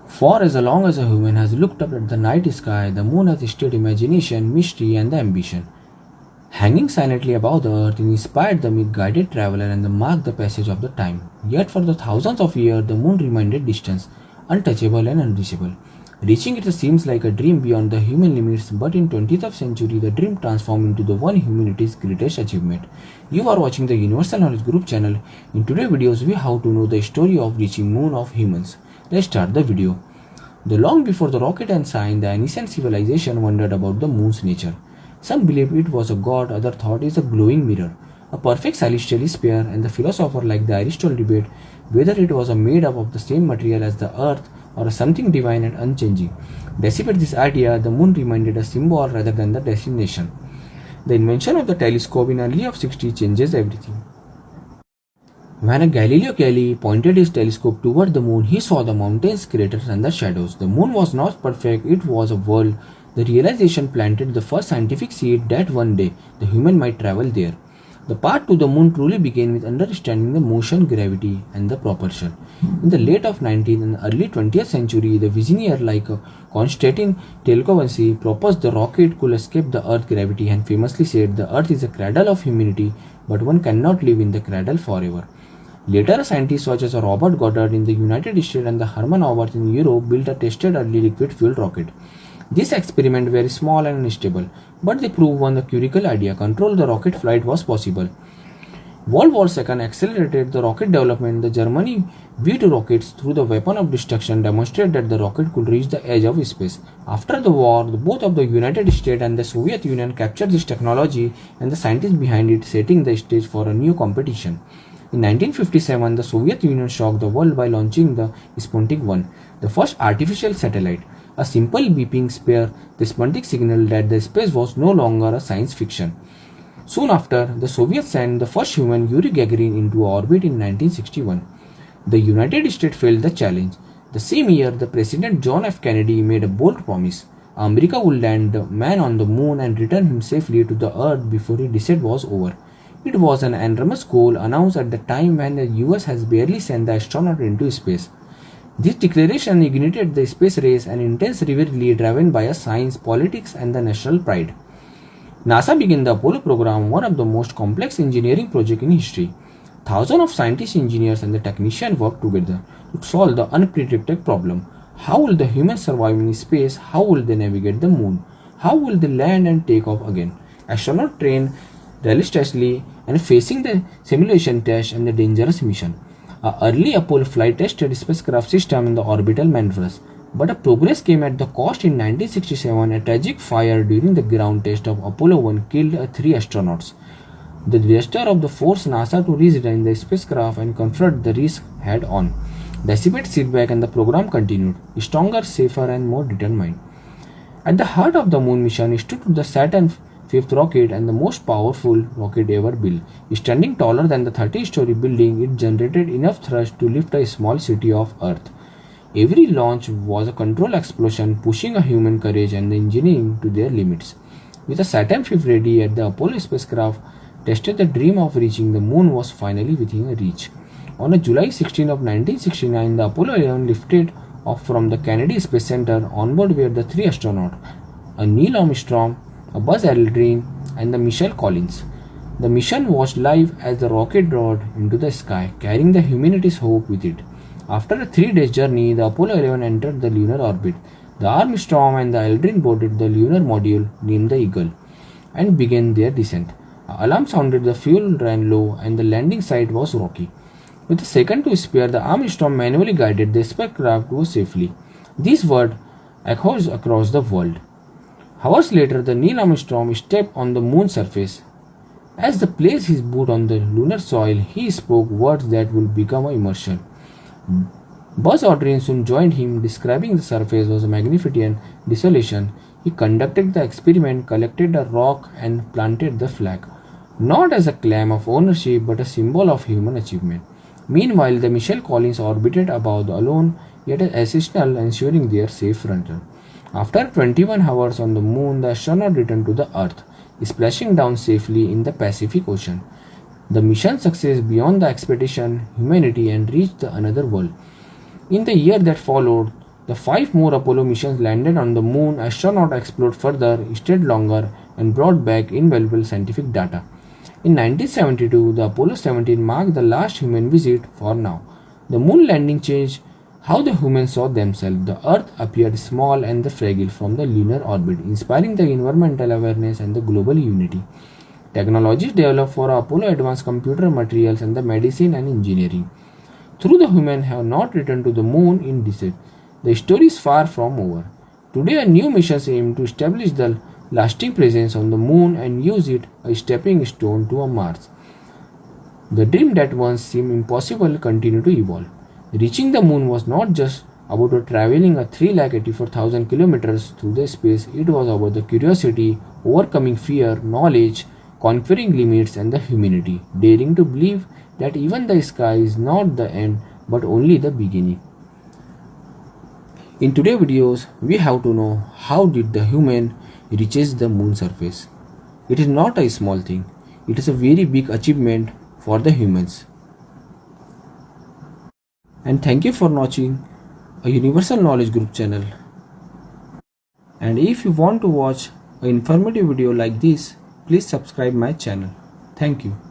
For as long as a human has looked up at the night sky, the moon has stirred imagination, mystery, and the ambition. Hanging silently above the earth, it inspired the myth-guided traveler and marked the passage of the time. Yet for the thousands of years, the moon remained distant, untouchable and unreachable. Reaching it seems like a dream beyond the human limits, but in 20th century, the dream transformed into the one humanity's greatest achievement. You are watching the Universal Knowledge Group channel. In today's videos, we have to know the story of reaching moon of humans. Let's start the video. The long before the rocket and science, the ancient civilization wondered about the moon's nature. Some believed it was a god, others thought it is a glowing mirror, a perfect celestial sphere, and the philosopher like the Aristotle debate whether it was made up of the same material as the earth or something divine and unchanging. Despite this idea, the moon remained a symbol rather than the destination. The invention of the telescope in early of 60 changes everything. When Galileo Galilei pointed his telescope toward the moon, he saw the mountains, craters, and the shadows. The moon was not perfect, it was a world. The realization planted the first scientific seed that one day the human might travel there. The path to the moon truly began with understanding the motion, gravity, and the propulsion. In the late of 19th and early 20th century, the visionary like Konstantin Tsiolkovsky proposed the rocket could escape the Earth's gravity and famously said the Earth is a cradle of humanity, but one cannot live in the cradle forever. Later, scientists such as Robert Goddard in the United States and the Hermann Oberth in Europe built a tested early liquid-fueled rocket. These experiments were small and unstable, but they proved one the curical idea: control the rocket flight was possible. World War II accelerated the rocket development. The Germany V2 rockets through the weapon of destruction demonstrated that the rocket could reach the edge of space. After the war, both of the United States and the Soviet Union captured this technology and the scientists behind it, setting the stage for a new competition. In 1957, the Soviet Union shocked the world by launching the Sputnik 1, the first artificial satellite. A simple beeping sphere, the Sputnik signaled that the space was no longer a science fiction. Soon after, the Soviets sent the first human Yuri Gagarin into orbit in 1961. The United States failed the challenge. The same year, the President John F. Kennedy made a bold promise. America would land the man on the moon and return him safely to the earth before his decade was over. It was an enormous goal announced at the time when the US has barely sent the astronaut into space. This declaration ignited the space race, an intense rivalry driven by science, politics, and the national pride. NASA began the Apollo program, one of the most complex engineering projects in history. Thousands of scientists, engineers, and the technicians worked together to solve the unpredicted problem. How will the humans survive in space? How will they navigate the moon? How will they land and take off again? Astronauts trained relentlessly and facing the simulation test and the dangerous mission. Early Apollo flight tested spacecraft system in the orbital maneuvers, but a progress came at the cost. In 1967, a tragic fire during the ground test of Apollo 1 killed 3 astronauts. The disaster of the forced NASA to redesign the spacecraft and confront the risk head on. Despite setback, and the program continued, stronger, safer, and more determined. At the heart of the moon mission stood the Saturn fifth rocket and the most powerful rocket ever built. Standing taller than the 30-story building, it generated enough thrust to lift a small city of Earth. Every launch was a controlled explosion, pushing a human courage and the engineering to their limits. With the Saturn V ready at the Apollo spacecraft tested, the dream of reaching the moon was finally within reach. On July 16 of 1969, the Apollo 11 lifted off from the Kennedy Space Center. On board were the 3 astronauts, Neil Armstrong, Buzz Aldrin, and Michael Collins. The mission watched live as the rocket roared into the sky, carrying the humanity's hope with it. After a 3-day journey, the Apollo 11 entered the lunar orbit. The Armstrong and the Aldrin boarded the lunar module named the Eagle and began their descent. Alarm sounded, the fuel ran low, and the landing site was rocky. With a second to spare, the Armstrong manually guided the spacecraft to safely. These words echoed across the world. Hours later, the Neil Armstrong stepped on the moon's surface. As he placed his boot on the lunar soil, he spoke words that would become an immersion. Buzz Aldrin soon joined him, describing the surface was a magnificent desolation. He conducted the experiment, collected a rock, and planted the flag, not as a claim of ownership but a symbol of human achievement. Meanwhile, the Michael Collins orbited above alone, yet essential, ensuring their safe return. After 21 hours on the moon, the astronaut returned to the Earth, splashing down safely in the Pacific Ocean. The mission success beyond the expectation humanity and reached another world. In the year that followed, The 5 more Apollo missions landed on the moon, astronauts explored further, stayed longer, and brought back invaluable scientific data. In 1972, the Apollo 17 marked the last human visit for now. The moon landing changed how the humans saw themselves. The Earth appeared small and fragile from the lunar orbit, inspiring the environmental awareness and the global unity. Technologies developed for Apollo advanced computer materials and the medicine and engineering. Though the humans have not returned to the moon in decades, the story is far from over. Today, a new mission aims to establish the lasting presence on the moon and use it as a stepping stone to a Mars. The dream that once seemed impossible continued to evolve. Reaching the moon was not just about traveling a 384,000 kilometers through the space, it was about the curiosity, overcoming fear, knowledge, conquering limits, and the humanity, daring to believe that even the sky is not the end but only the beginning. In today's videos, we have to know how did the human reaches the moon surface. It is not a small thing. It is a very big achievement for the humans. And thank you for watching a Universal Knowledge Group channel. And if you want to watch an informative video like this, please subscribe my channel. Thank you.